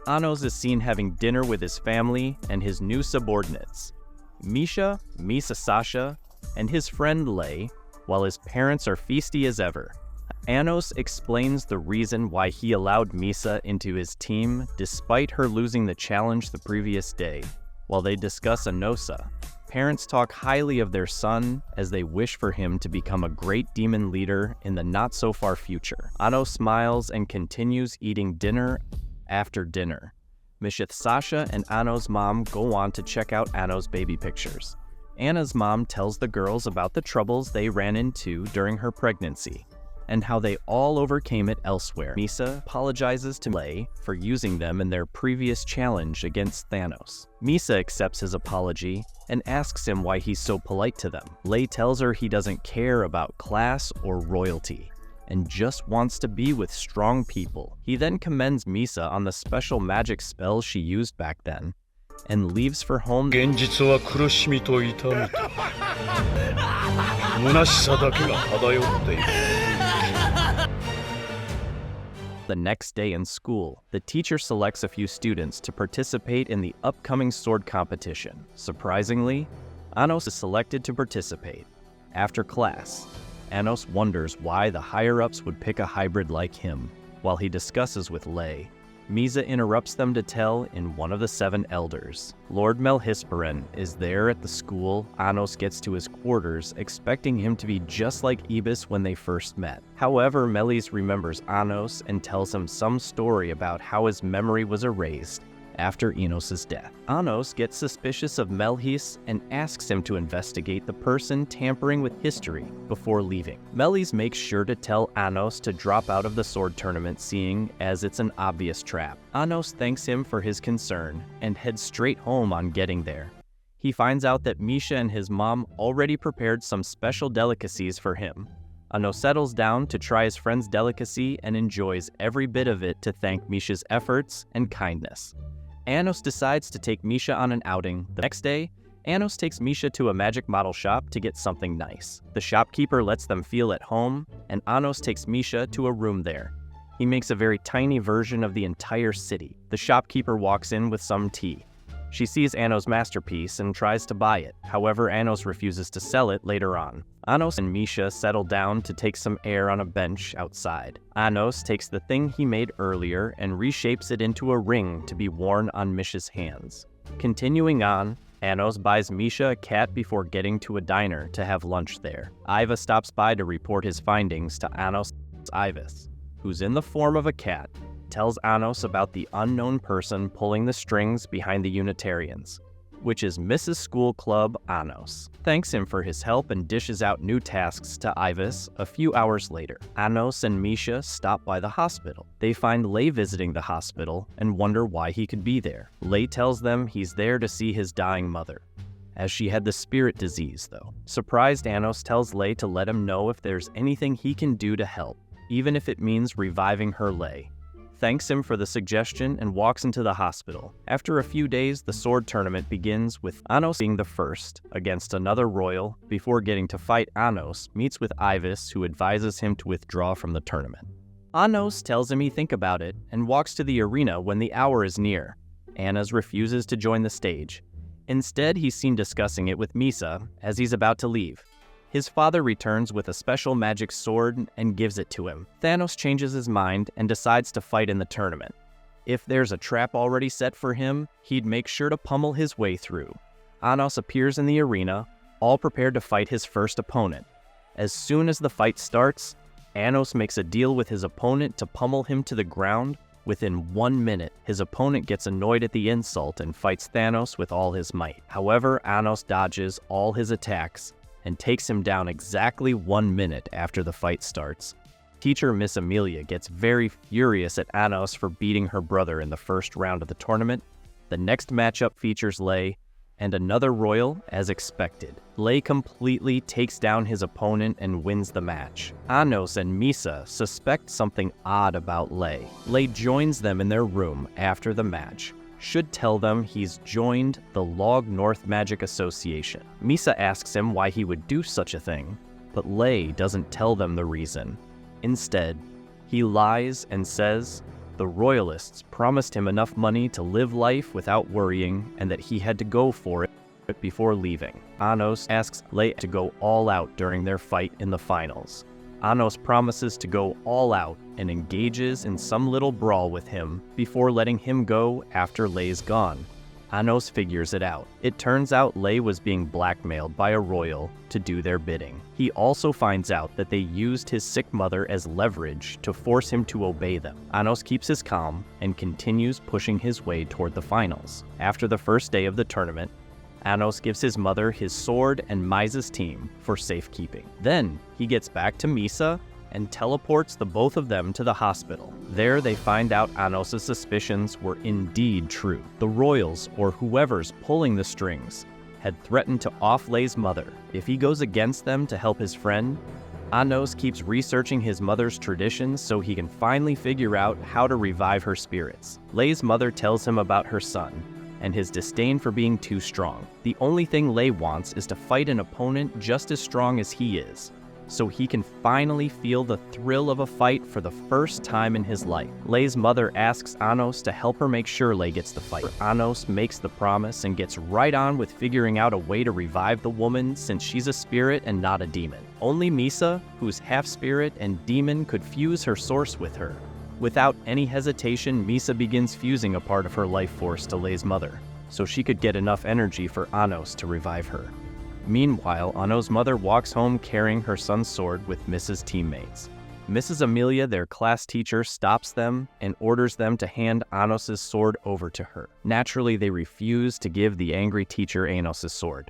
Anos is seen having dinner with his family and his new subordinates, Misha, Misa Sasha, and his friend Lei, while his parents are feisty as ever. Anos explains the reason why he allowed Misa into his team despite her losing the challenge the previous day. While they discuss Anosa, parents talk highly of their son as they wish for him to become a great demon leader in the not-so-far future. Anos smiles and continues eating dinner after dinner. Mishith Sasha and Ano's mom go on to check out Ano's baby pictures. Anna's mom tells the girls about the troubles they ran into during her pregnancy, and how they all overcame it elsewhere. Misa apologizes to Lei for using them in their previous challenge against Thanos. Misa accepts his apology and asks him why he's so polite to them. Lei tells her he doesn't care about class or royalty, and just wants to be with strong people. He then commends Misa on the special magic spells she used back then, and leaves for home. The next day in school, the teacher selects a few students to participate in the upcoming sword competition. Surprisingly, Anos is selected to participate. After class, Anos wonders why the higher-ups would pick a hybrid like him. While he discusses with Lei, Misa interrupts them to tell in one of the 7 elders. Lord Melhisperin is there at the school. Anos gets to his quarters, expecting him to be just like Ibis when they first met. However, Melis remembers Anos and tells him some story about how his memory was erased after Enos' death. Anos gets suspicious of Melhis and asks him to investigate the person tampering with history before leaving. Melis makes sure to tell Anos to drop out of the sword tournament, seeing as it's an obvious trap. Anos thanks him for his concern and heads straight home on getting there. He finds out that Misha and his mom already prepared some special delicacies for him. Anos settles down to try his friend's delicacy and enjoys every bit of it to thank Misha's efforts and kindness. Anos decides to take Misha on an outing. The next day, Anos takes Misha to a magic model shop to get something nice. The shopkeeper lets them feel at home, and Anos takes Misha to a room there. He makes a very tiny version of the entire city. The shopkeeper walks in with some tea. She sees Anos' masterpiece and tries to buy it. However, Anos refuses to sell it later on. Anos and Misha settle down to take some air on a bench outside. Anos takes the thing he made earlier and reshapes it into a ring to be worn on Misha's hands. Continuing on, Anos buys Misha a cat before getting to a diner to have lunch there. Iva stops by to report his findings to Anos. Ivis, who's in the form of a cat, tells Anos about the unknown person pulling the strings behind the Unitarians, which is Mrs. School Club Anos. Thanks him for his help and dishes out new tasks to Ivis a few hours later. Anos and Misha stop by the hospital. They find Lei visiting the hospital and wonder why he could be there. Lei tells them he's there to see his dying mother, as she had the spirit disease though. Surprised, Anos tells Lei to let him know if there's anything he can do to help, even if it means reviving her. Lei thanks him for the suggestion and walks into the hospital. After a few days, the sword tournament begins with Anos being the first against another royal. Before getting to fight, Anos meets with Ivis, who advises him to withdraw from the tournament. Anos tells him he think about it and walks to the arena when the hour is near. Anos refuses to join the stage. Instead, he's seen discussing it with Misa as he's about to leave. His father returns with a special magic sword and gives it to him. Thanos changes his mind and decides to fight in the tournament. If there's a trap already set for him, he'd make sure to pummel his way through. Anos appears in the arena, all prepared to fight his first opponent. As soon as the fight starts, Anos makes a deal with his opponent to pummel him to the ground. Within 1 minute, his opponent gets annoyed at the insult and fights Thanos with all his might. However, Anos dodges all his attacks and takes him down exactly 1 minute after the fight starts. Teacher Miss Amelia gets very furious at Anos for beating her brother in the first round of the tournament. The next matchup features Lei and another royal as expected. Lei completely takes down his opponent and wins the match. Anos and Misa suspect something odd about Lei. Lei joins them in their room after the match. Should tell them he's joined the Log North Magic Association. Misa asks him why he would do such a thing, but Lei doesn't tell them the reason. Instead, he lies and says, The royalists promised him enough money to live life without worrying, and that he had to go for it before leaving. Anos asks Lei to go all out during their fight in the finals. Anos promises to go all out and engages in some little brawl with him before letting him go after Lei's gone. Anos figures it out. It turns out Lei was being blackmailed by a royal to do their bidding. He also finds out that they used his sick mother as leverage to force him to obey them. Anos keeps his calm and continues pushing his way toward the finals. After the first day of the tournament, Anos gives his mother his sword and Misa's team for safekeeping. Then he gets back to Misa and teleports the both of them to the hospital. There they find out Anos' suspicions were indeed true. The royals, or whoever's pulling the strings, had threatened to off Lei's mother. If he goes against them to help his friend, Anos keeps researching his mother's traditions so he can finally figure out how to revive her spirits. Lei's mother tells him about her son and his disdain for being too strong. The only thing Lei wants is to fight an opponent just as strong as he is, so he can finally feel the thrill of a fight for the first time in his life. Lei's mother asks Anos to help her make sure Lei gets the fight. Anos makes the promise and gets right on with figuring out a way to revive the woman since she's a spirit and not a demon. Only Misa, who's half spirit and demon, could fuse her source with her. Without any hesitation, Misa begins fusing a part of her life force to Lei's mother, so she could get enough energy for Anos to revive her. Meanwhile, Anos' mother walks home carrying her son's sword with Mrs. teammates. Mrs. Amelia, their class teacher, stops them and orders them to hand Anos' sword over to her. Naturally, they refuse to give the angry teacher Anos' sword.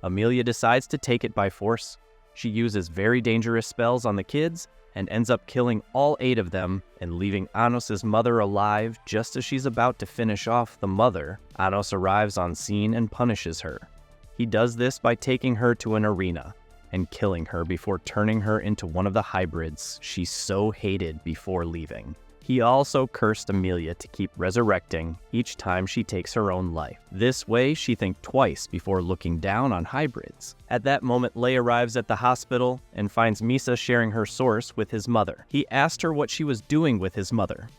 Amelia decides to take it by force. She uses very dangerous spells on the kids and ends up killing all 8 of them and leaving Anos' mother alive just as she's about to finish off the mother. Anos arrives on scene and punishes her. He does this by taking her to an arena and killing her before turning her into one of the hybrids she so hated before leaving. He also cursed Amelia to keep resurrecting each time she takes her own life. This way, she thinks twice before looking down on hybrids. At that moment, Lei arrives at the hospital and finds Misa sharing her source with his mother. He asked her what she was doing with his mother,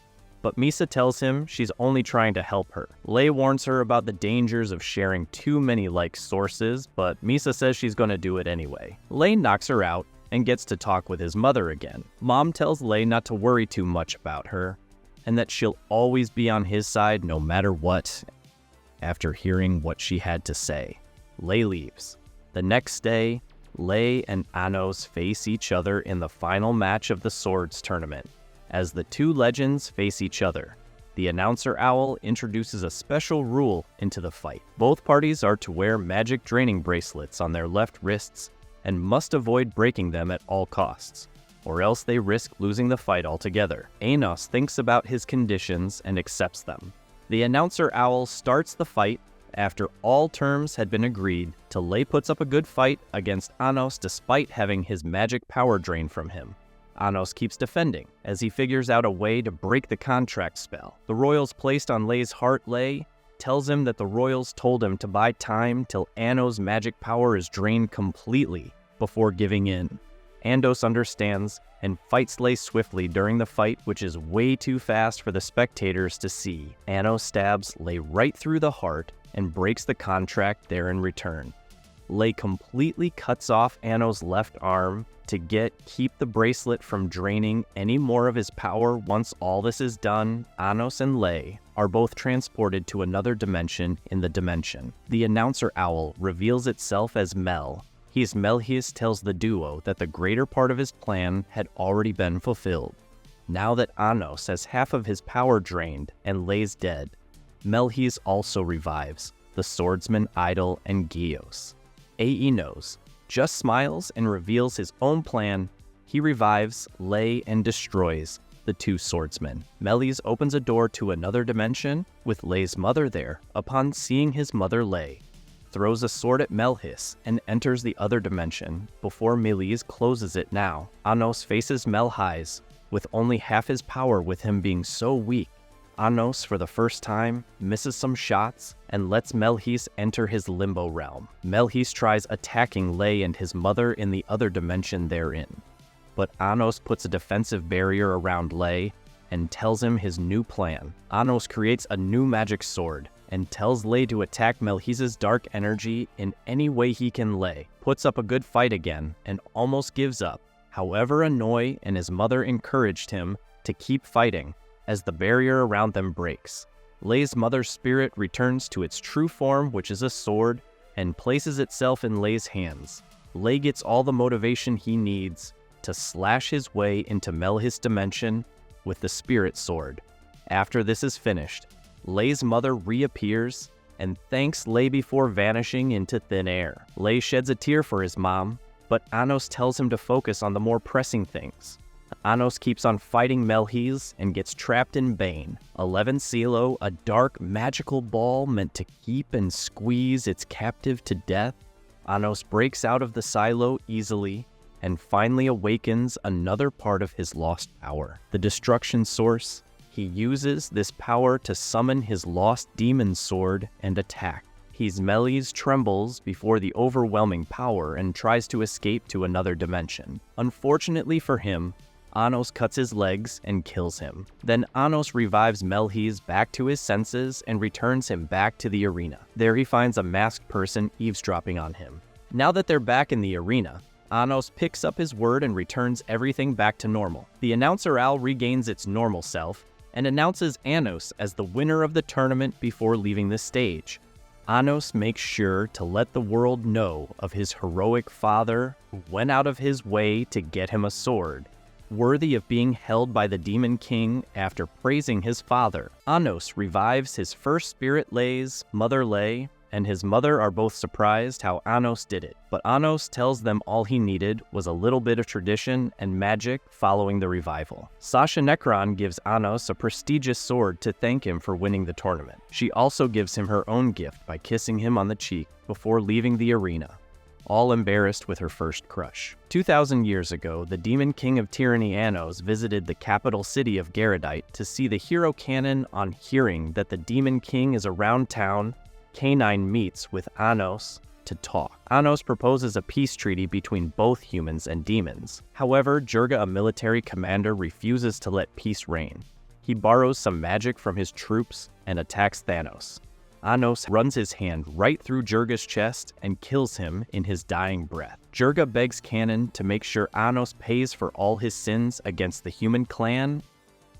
but Misa tells him she's only trying to help her. Lei warns her about the dangers of sharing too many like sources, but Misa says she's gonna do it anyway. Lei knocks her out and gets to talk with his mother again. Mom tells Lei not to worry too much about her, and that she'll always be on his side no matter what. After hearing what she had to say, Lei leaves. The next day, Lei and Anos face each other in the final match of the Swords tournament. As the two legends face each other, the announcer owl introduces a special rule into the fight. Both parties are to wear magic draining bracelets on their left wrists and must avoid breaking them at all costs, or else they risk losing the fight altogether. Anos thinks about his conditions and accepts them. The announcer owl starts the fight after all terms had been agreed till Lei puts up a good fight against Anos despite having his magic power drained from him. Anos keeps defending as he figures out a way to break the contract spell. The royals placed on Lei's heart Lei tells him that the royals told him to buy time till Anos' magic power is drained completely before giving in. Anos understands and fights Lei swiftly during the fight, which is way too fast for the spectators to see. Anos stabs Lei right through the heart and breaks the contract there in return. Lei completely cuts off Anos' left arm to keep the bracelet from draining any more of his power. Once all this is done, Anos and Lei are both transported to another dimension in the dimension. The announcer owl reveals itself as Mel. Melhius tells the duo that the greater part of his plan had already been fulfilled. Now that Anos has half of his power drained and Lei's dead, Melhius also revives the swordsman Idol and Gios. Ae knows, just smiles and reveals his own plan. He revives Lei and destroys the two swordsmen. Melhius opens a door to another dimension with Lei's mother there. Upon seeing his mother, Lei throws a sword at Melhius and enters the other dimension before Melhius closes it now. Anos faces Melhius with only half his power, with him being so weak. Anos, for the first time, misses some shots and lets Melhius enter his limbo realm. Melhius tries attacking Lei and his mother in the other dimension they're in, but Anos puts a defensive barrier around Lei and tells him his new plan. Anos creates a new magic sword and tells Lei to attack Melhise's dark energy in any way he can. Lei puts up a good fight again and almost gives up. However, Anoi and his mother encouraged him to keep fighting as the barrier around them breaks. Lei's mother's spirit returns to its true form, which is a sword, and places itself in Lei's hands. Lei gets all the motivation he needs to slash his way into Melhis dimension with the spirit sword. After this is finished, Lei's mother reappears and thanks Lei before vanishing into thin air. Lei sheds a tear for his mom, but Anos tells him to focus on the more pressing things. Anos keeps on fighting Melhis and gets trapped in Bane, 11 Silo, a dark magical ball meant to keep and squeeze its captive to death. Anos breaks out of the silo easily and finally awakens another part of his lost power, the destruction source. He uses this power to summon his lost demon sword and attack. Melhis trembles before the overwhelming power and tries to escape to another dimension. Unfortunately for him, Anos cuts his legs and kills him. Then Anos revives Melhis back to his senses and returns him back to the arena. There he finds a masked person eavesdropping on him. Now that they're back in the arena, Anos picks up his word and returns everything back to normal. The announcer owl regains its normal self and announces Anos as the winner of the tournament before leaving the stage. Anos makes sure to let the world know of his heroic father who went out of his way to get him a sword, worthy of being held by the Demon King. After praising his father, Anos revives his first spirit. Lei's mother Lei and his mother are both surprised how Anos did it, but Anos tells them all he needed was a little bit of tradition and magic following the revival. Sasha Necron gives Anos a prestigious sword to thank him for winning the tournament. She also gives him her own gift by kissing him on the cheek before leaving the arena, all embarrassed with her first crush. 2,000 years ago, the Demon King of Tyranny Anos visited the capital city of Garadite to see the hero canon. On hearing that the Demon King is around town, K9 meets with Anos to talk. Anos proposes a peace treaty between both humans and demons. However, Jurga, a military commander, refuses to let peace reign. He borrows some magic from his troops and attacks Thanos. Anos runs his hand right through Jurga's chest and kills him in his dying breath. Jurga begs Canon to make sure Anos pays for all his sins against the human clan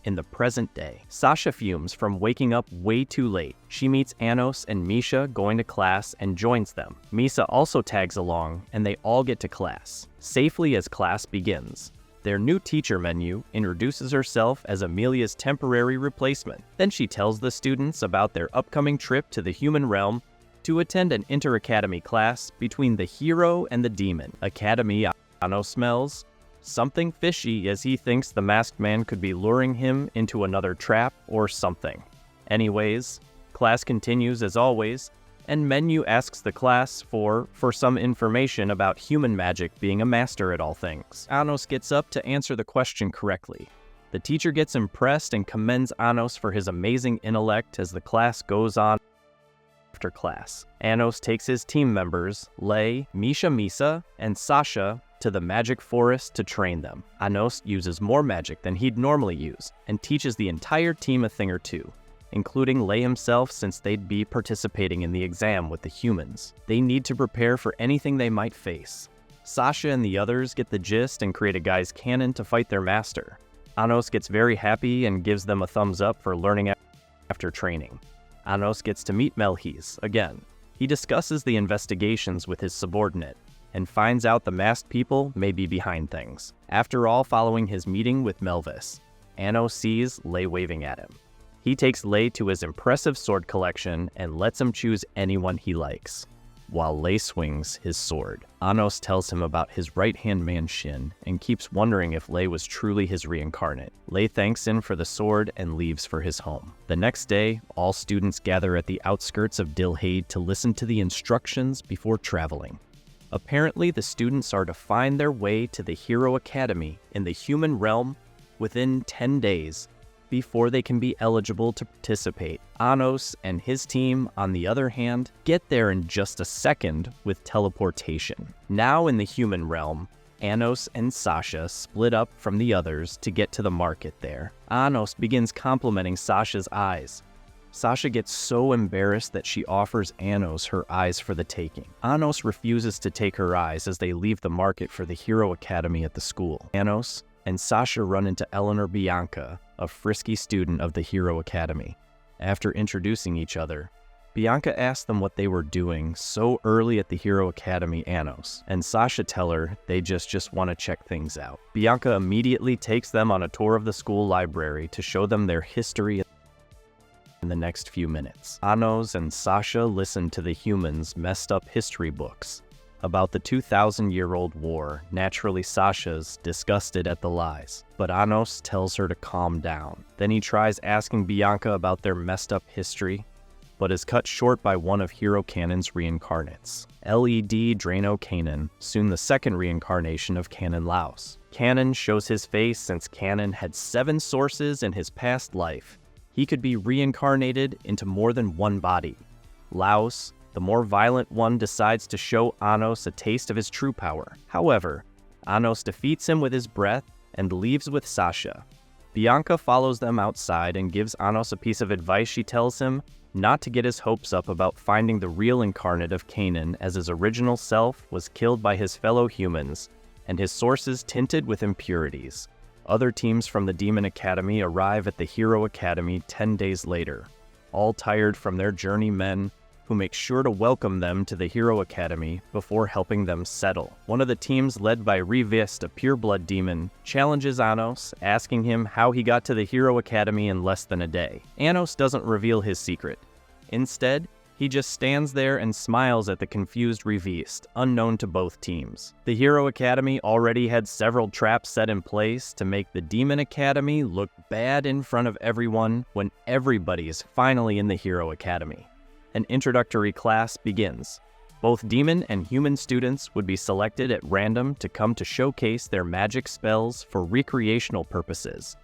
in the present day. Sasha fumes from waking up way too late. She meets Anos and Misha going to class and joins them. Misa also tags along and they all get to class safely as class begins. Their new teacher Menu introduces herself as Amelia's temporary replacement. Then she tells the students about their upcoming trip to the human realm to attend an inter-academy class between the hero and the demon. Academy. Anos smells something fishy as he thinks the masked man could be luring him into another trap or something. Anyways, class continues as always, and Menu asks the class for some information about human magic, being a master at all things. Anos gets up to answer the question correctly. The teacher gets impressed and commends Anos for his amazing intellect as the class goes on. After class, Anos takes his team members, Lei, Misha Misa, and Sasha, to the magic forest to train them. Anos uses more magic than he'd normally use and teaches the entire team a thing or two, including Lei himself, since they'd be participating in the exam with the humans. They need to prepare for anything they might face. Sasha and the others get the gist and create a guy's cannon to fight their master. Anos gets very happy and gives them a thumbs up for learning after training. Anos gets to meet Melhis again. He discusses the investigations with his subordinate and finds out the masked people may be behind things. After all, following his meeting with Melvis, Anos sees Lei waving at him. He takes Lei to his impressive sword collection and lets him choose anyone he likes. While Lei swings his sword, Anos tells him about his right-hand man Shin and keeps wondering if Lei was truly his reincarnate. Lei thanks him for the sword and leaves for his home. The next day, all students gather at the outskirts of Dilhade to listen to the instructions before traveling. Apparently, the students are to find their way to the Hero Academy in the human realm within 10 days before they can be eligible to participate. Anos and his team, on the other hand, get there in just a second with teleportation. Now in the human realm, Anos and Sasha split up from the others to get to the market there. Anos begins complimenting Sasha's eyes. Sasha gets so embarrassed that she offers Anos her eyes for the taking. Anos refuses to take her eyes as they leave the market for the Hero Academy at the school. Anos and Sasha run into Eleanor Bianca, a frisky student of the Hero Academy. After introducing each other, Bianca asks them what they were doing so early at the Hero Academy Anos, and Sasha tell her they just want to check things out. Bianca immediately takes them on a tour of the school library to show them their history in the next few minutes. Anos and Sasha listen to the humans' messed up history books about the 2,000-year-old war. Naturally, Sasha's disgusted at the lies, but Anos tells her to calm down. Then he tries asking Bianca about their messed up history, but is cut short by one of Hero Canon's reincarnates, LED Drano Kanon, soon the second reincarnation of Canon Laos. Canon shows his face since Canon had 7 sources in his past life. He could be reincarnated into more than one body. Laos, the more violent one, decides to show Anos a taste of his true power. However, Anos defeats him with his breath and leaves with Sasha. Bianca follows them outside and gives Anos a piece of advice. She tells him not to get his hopes up about finding the real incarnate of Kanon, as his original self was killed by his fellow humans and his sources tinted with impurities. Other teams from the Demon Academy arrive at the Hero Academy 10 days later, all tired from their journeymen, who make sure to welcome them to the Hero Academy before helping them settle. One of the teams, led by Revist, a pureblood demon, challenges Anos, asking him how he got to the Hero Academy in less than a day. Anos doesn't reveal his secret. Instead, he just stands there and smiles at the confused Revist, unknown to both teams. The Hero Academy already had several traps set in place to make the Demon Academy look bad in front of everyone when everybody is finally in the Hero Academy. An introductory class begins. Both demon and human students would be selected at random to come to showcase their magic spells for recreational purposes,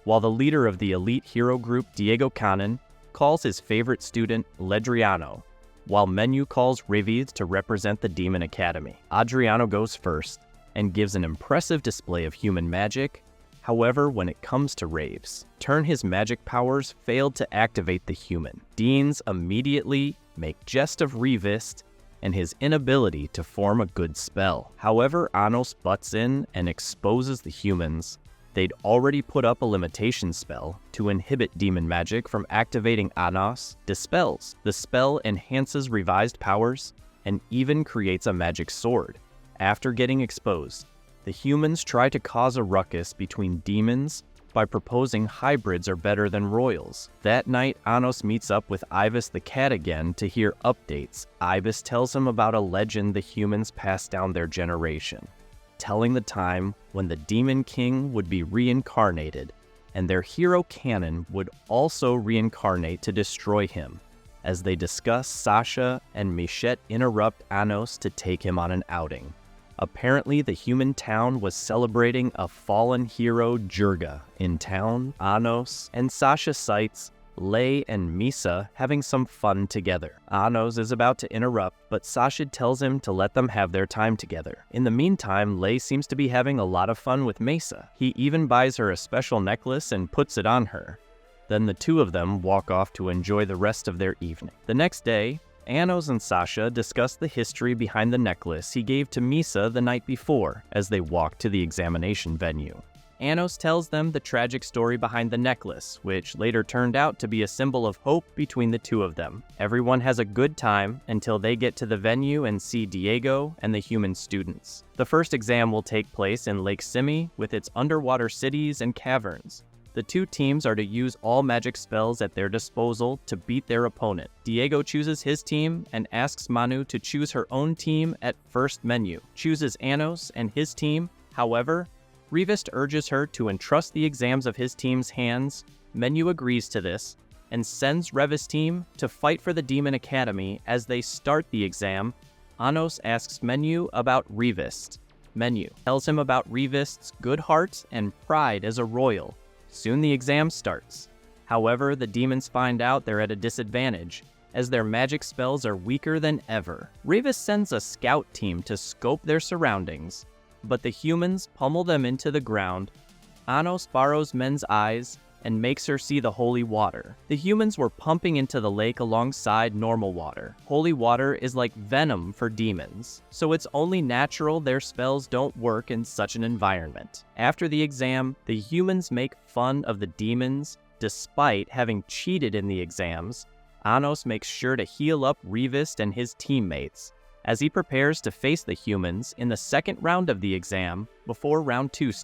while the leader of the elite hero group, Diego Conan, calls his favorite student Ledriano, while Menu calls Riviz to represent the Demon Academy. Adriano goes first and gives an impressive display of human magic. However, when it comes to Raves, his magic powers failed to activate the human. Deans immediately make jest of Revist and his inability to form a good spell. However, Anos butts in and exposes the humans. They'd already put up a limitation spell to inhibit demon magic from activating. Anos dispels. The spell enhances revised powers and even creates a magic sword. After getting exposed, the humans try to cause a ruckus between demons by proposing hybrids are better than royals. That night, Anos meets up with Ibis the cat again to hear updates. Ibis tells him about a legend the humans passed down their generation, telling the time when the Demon King would be reincarnated, and their hero Canon would also reincarnate to destroy him. As they discuss, Sasha and Michette interrupt Anos to take him on an outing. Apparently, the human town was celebrating a fallen hero, Jurga. In town, Anos and Sasha sights Lei and Misa having some fun together. Anos is about to interrupt, but Sasha tells him to let them have their time together. In the meantime, Lei seems to be having a lot of fun with Mesa. He even buys her a special necklace and puts it on her. Then the two of them walk off to enjoy the rest of their evening. The next day, Anos and Sasha discuss the history behind the necklace he gave to Misa the night before as they walk to the examination venue. Anos tells them the tragic story behind the necklace, which later turned out to be a symbol of hope between the two of them. Everyone has a good time until they get to the venue and see Diego and the human students. The first exam will take place in Lake Simi with its underwater cities and caverns. The two teams are to use all magic spells at their disposal to beat their opponent. Diego chooses his team and asks Manu to choose her own team at first. Menu chooses Anos and his team. However, Revist urges her to entrust the exams of his team's hands. Menu agrees to this and sends Revis' team to fight for the Demon Academy. As they start the exam, Anos asks Menu about Revist. Menu tells him about Revist's good heart and pride as a royal. Soon the exam starts. However, the demons find out they're at a disadvantage, as their magic spells are weaker than ever. Revis sends a scout team to scope their surroundings. but the humans pummel them into the ground. Anos borrows Men's eyes and makes her see the holy water. The humans were pumping into the lake alongside normal water. Holy water is like venom for demons, so it's only natural their spells don't work in such an environment. After the exam, the humans make fun of the demons. Despite having cheated in the exams, Anos makes sure to heal up Revist and his teammates as he prepares to face the humans in the second round of the exam before round 2 starts.